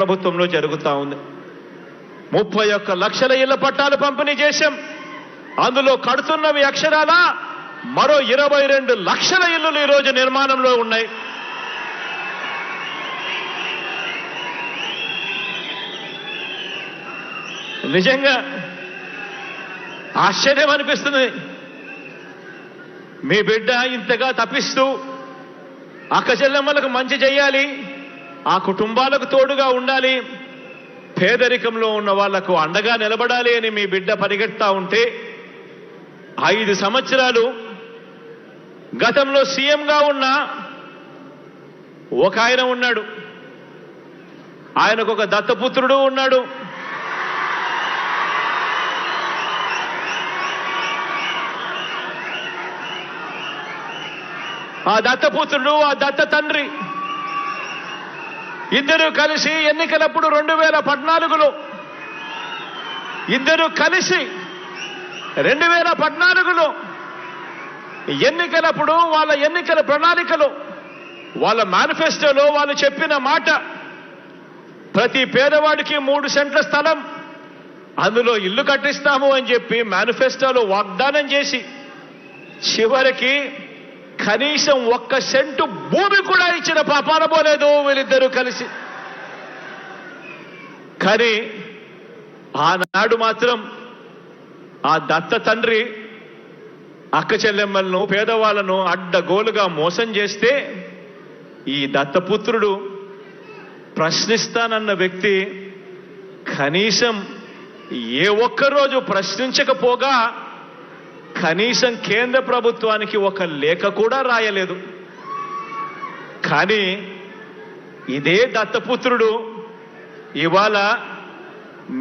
ప్రభుత్వంలో జరుగుతూ ఉంది. 31 లక్షల ఇళ్ల పట్టాలు పంపిణీ చేశాం. అందులో కడుతున్నవి అక్షరాల మరో 22 లక్షల ఇళ్లు ఈరోజు నిర్మాణంలో ఉన్నాయి. నిజంగా ఆశ్చర్యం అనిపిస్తుంది. మీ బిడ్డ ఇంతగా తప్పిస్తూ అక్క చెల్లెమ్మలకు మంచి చేయాలి, ఆ కుటుంబాలకు తోడుగా ఉండాలి, పేదరికంలో ఉన్న వాళ్లకు అండగా నిలబడాలి అని మీ బిడ్డ పరిగెడతా ఉంటే 5 సంవత్సరాలు గతంలో సీఎంగా ఉన్న ఒక ఆయన ఉన్నాడు. ఆయనకు ఒక దత్తపుత్రుడు ఉన్నాడు. ఆ దత్తపుత్రుడు, ఆ దత్త తండ్రి ఇద్దరు కలిసి ఎన్నికలప్పుడు 2014లో ఇద్దరు కలిసి 2014లో ఎన్నికలప్పుడు వాళ్ళ ఎన్నికల ప్రణాళికలో, వాళ్ళ మేనిఫెస్టోలో వాళ్ళు చెప్పిన మాట, ప్రతి పేదవాడికి 3 సెంట్ల స్థలం, అందులో ఇల్లు కట్టిస్తాము అని చెప్పి మేనిఫెస్టోలో వాగ్దానం చేసి చివరికి కనీసం 1 సెంటు భూమి కూడా ఇచ్చిన పాపాన పోలేదు వీళ్ళిద్దరూ కలిసి. కానీ ఆనాడు మాత్రం ఆ దత్త తండ్రి అక్క చెల్లెమ్మలను, పేదవాళ్లను అడ్డగోలుగా మోసం చేస్తే ఈ దత్తపుత్రుడు ప్రశ్నిస్తానన్న వ్యక్తి కనీసం ఏ ఒక్కరోజు ప్రశ్నించకపోగా కనీసం కేంద్ర ప్రభుత్వానికి ఒక లేఖ కూడా రాయలేదు. కానీ ఇదే దత్తపుత్రుడు ఇవాళ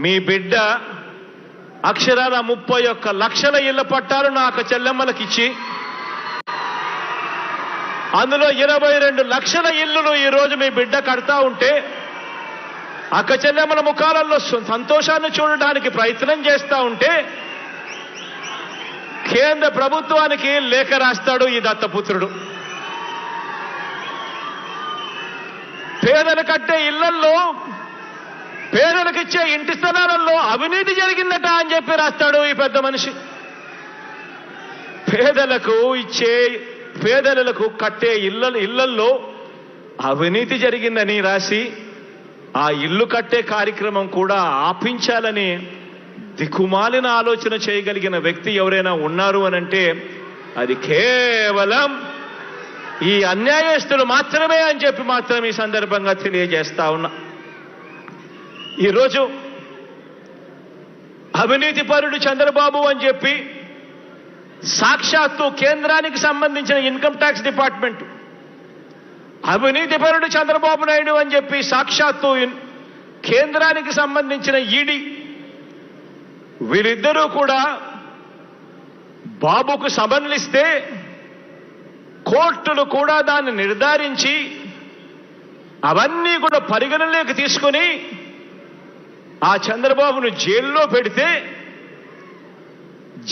మీ బిడ్డ అక్షరాల 31 లక్షల ఇళ్ల పట్టాలు నా అక్క చెల్లెమ్మలకు ఇచ్చి అందులో 22 లక్షల ఇళ్లను ఈరోజు మీ బిడ్డ కడతా ఉంటే అక్క చెల్లెమ్మల ముఖాలలో సంతోషాన్ని చూడడానికి ప్రయత్నం చేస్తూ ఉంటే కేంద్ర ప్రభుత్వానికి లేఖ రాస్తాడు ఈ దత్తపుత్రుడు. పేదలు కట్టే ఇళ్లల్లో, పేదలకు ఇచ్చే ఇంటి స్థలాలలో అవినీతి జరిగిందట అని చెప్పి రాస్తాడు ఈ పెద్ద మనిషి. పేదలకు కట్టే ఇళ్లల్లో అవినీతి జరిగిందని రాసి ఆ ఇల్లు కట్టే కార్యక్రమం కూడా ఆపించాలని దిక్కుమాలిన ఆలోచన చేయగలిగిన వ్యక్తి ఎవరైనా ఉన్నారు అనంటే అది కేవలం ఈ అన్యాయస్తులు మాత్రమే అని చెప్పి మాత్రం ఈ సందర్భంగా తెలియజేస్తా ఉన్నా. ఈరోజు అవినీతి పరుడు చంద్రబాబు అని చెప్పి సాక్షాత్తు కేంద్రానికి సంబంధించిన ఇన్కమ్ ట్యాక్స్ డిపార్ట్మెంట్, అవినీతి పరుడు చంద్రబాబు నాయుడు అని చెప్పి సాక్షాత్తు కేంద్రానికి సంబంధించిన ఈడీ, వీరిద్దరూ కూడా బాబుకు సమన్లిస్తే కోర్టులు కూడా దాన్ని నిర్ధారించి అవన్నీ కూడా పరిగణలోకి తీసుకొని ఆ చంద్రబాబును జైల్లో పెడితే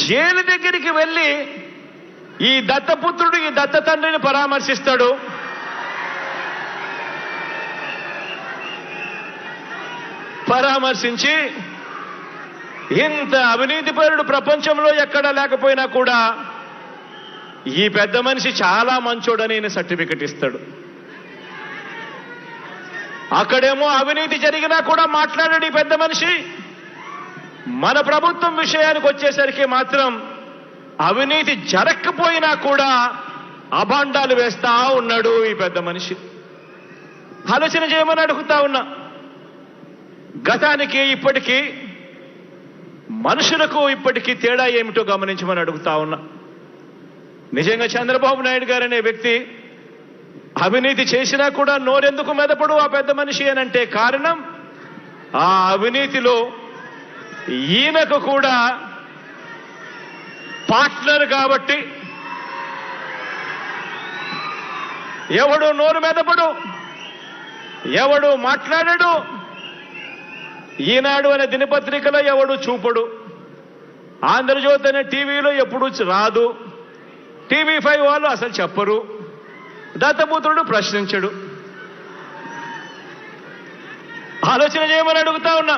జైలు దగ్గరికి వెళ్ళి ఈ దత్తపుత్రుడు ఈ దత్త తండ్రిని పరామర్శిస్తాడు. పరామర్శించి ఇంత అవినీతిపరుడు ప్రపంచంలో ఎక్కడా లేకపోయినా కూడా ఈ పెద్ద మనిషి చాలా మంచోడని సర్టిఫికెట్ ఇస్తాడు. అక్కడేమో అవినీతి జరిగినా కూడా మాట్లాడాడు ఈ పెద్ద మనిషి. మన ప్రభుత్వం విషయానికి వచ్చేసరికి మాత్రం అవినీతి జరగకపోయినా కూడా అభాండాలు వేస్తా ఉన్నాడు ఈ పెద్ద మనిషి. ఆలోచన చేయమని అడుగుతా ఉన్నా. గతానికి ఇప్పటికీ మనుషులకు ఇప్పటికీ తేడా ఏమిటో గమనించమని అడుగుతా ఉన్నా. నిజంగా చంద్రబాబు నాయుడు గారు అనే వ్యక్తి అవినీతి చేసినా కూడా నోరెందుకు మెదపడు ఆ పెద్ద మనిషి అనంటే కారణం ఆ అవినీతిలో ఈయనకు కూడా పార్ట్నర్ కాబట్టి ఎవడు నోరు మెదపడు, ఎవడు మాట్లాడడు, ఈనాడు అనే దినపత్రికలో ఎవడు చూపడు, ఆంధ్రజ్యోతి అనే టీవీలో ఎప్పుడు రాదు, టీవీ5 వాళ్ళు అసలు చెప్పరు, దత్తపుత్రుడు ప్రశ్నించడు. ఆలోచన చేయమని అడుగుతా ఉన్నా.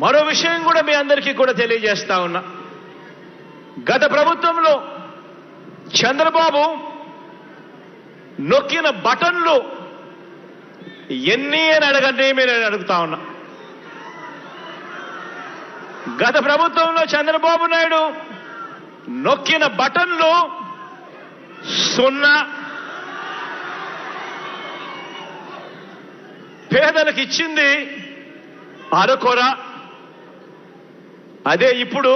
మరో విషయం కూడా మీ అందరికీ కూడా తెలియజేస్తా ఉన్నా. గత ప్రభుత్వంలో చంద్రబాబు నొక్కిన బటన్లు ఎన్ని అని అడగండి మీరు అడుగుతా ఉన్నా. గత ప్రభుత్వంలో చంద్రబాబు నాయుడు నొక్కిన బటన్లు 0. పేదలకు ఇచ్చింది అరకొర. అదే ఇప్పుడు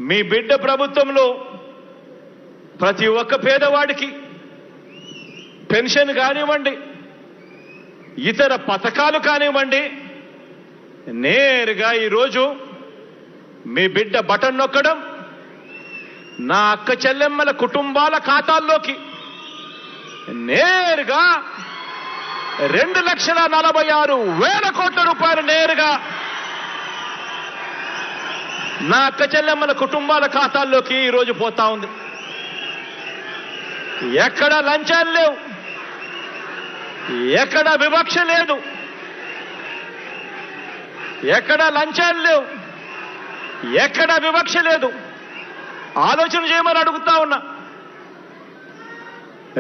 మీ బిడ్డ ప్రభుత్వంలో ప్రతి ఒక్క పేదవాడికి పెన్షన్ కానివ్వండి, ఇతర పథకాలు కానివ్వండి, నేరుగా ఈరోజు మీ బిడ్డ బటన్ నొక్కడం నా అక్క చెల్లెమ్మల కుటుంబాల ఖాతాల్లోకి నేరుగా 2,46,000 కోట్ల రూపాయలు నేరుగా నా అక్క చెల్లెమ్మల కుటుంబాల ఖాతాల్లోకి ఈరోజు పోతా ఉంది. ఎక్కడ లంచాలు లేవు, ఎక్కడ వివక్ష లేదు, ఎక్కడ లంచాలు లేవు, ఎక్కడ వివక్ష లేదు. ఆలోచన చేయమని అడుగుతా ఉన్నా.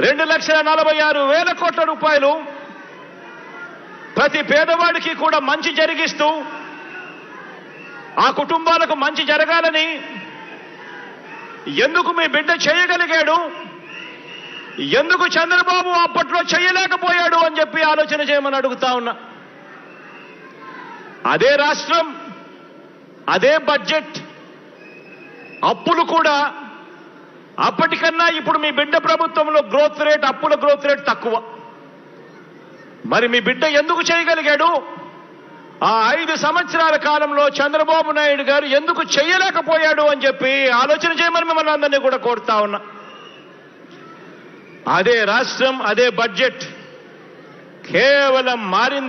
2,46,000 కోట్ల రూపాయలు ప్రతి పేదవాడికి కూడా మంచి జరిగిస్తూ ఆ కుటుంబాలకు మంచి జరగాలని ఎందుకు మీ బిడ్డ చేయగలిగాడు, ఎందుకు చంద్రబాబు అప్పట్లో చేయలేకపోయాడు అని చెప్పి ఆలోచన చేయమని అడుగుతా ఉన్నా. అదే రాష్ట్రం, అదే బడ్జెట్, అప్పులు కూడా అప్పటికన్నా ఇప్పుడు మీ బిడ్డ ప్రభుత్వంలో గ్రోత్ రేట్, అప్పుల గ్రోత్ రేట్ తక్కువ. మరి మీ బిడ్డ ఎందుకు చేయగలిగాడు? ఆ 5 సంవత్సరాల కాలంలో చంద్రబాబు నాయుడు గారు ఎందుకు చేయలేకపోయాడు అని చెప్పి ఆలోచన చేయమని మిమ్మల్ని అందరినీ కూడా కోరుతా ఉన్నా. అదే రాష్ట్రం, అదే బడ్జెట్ కేవలం మారిందా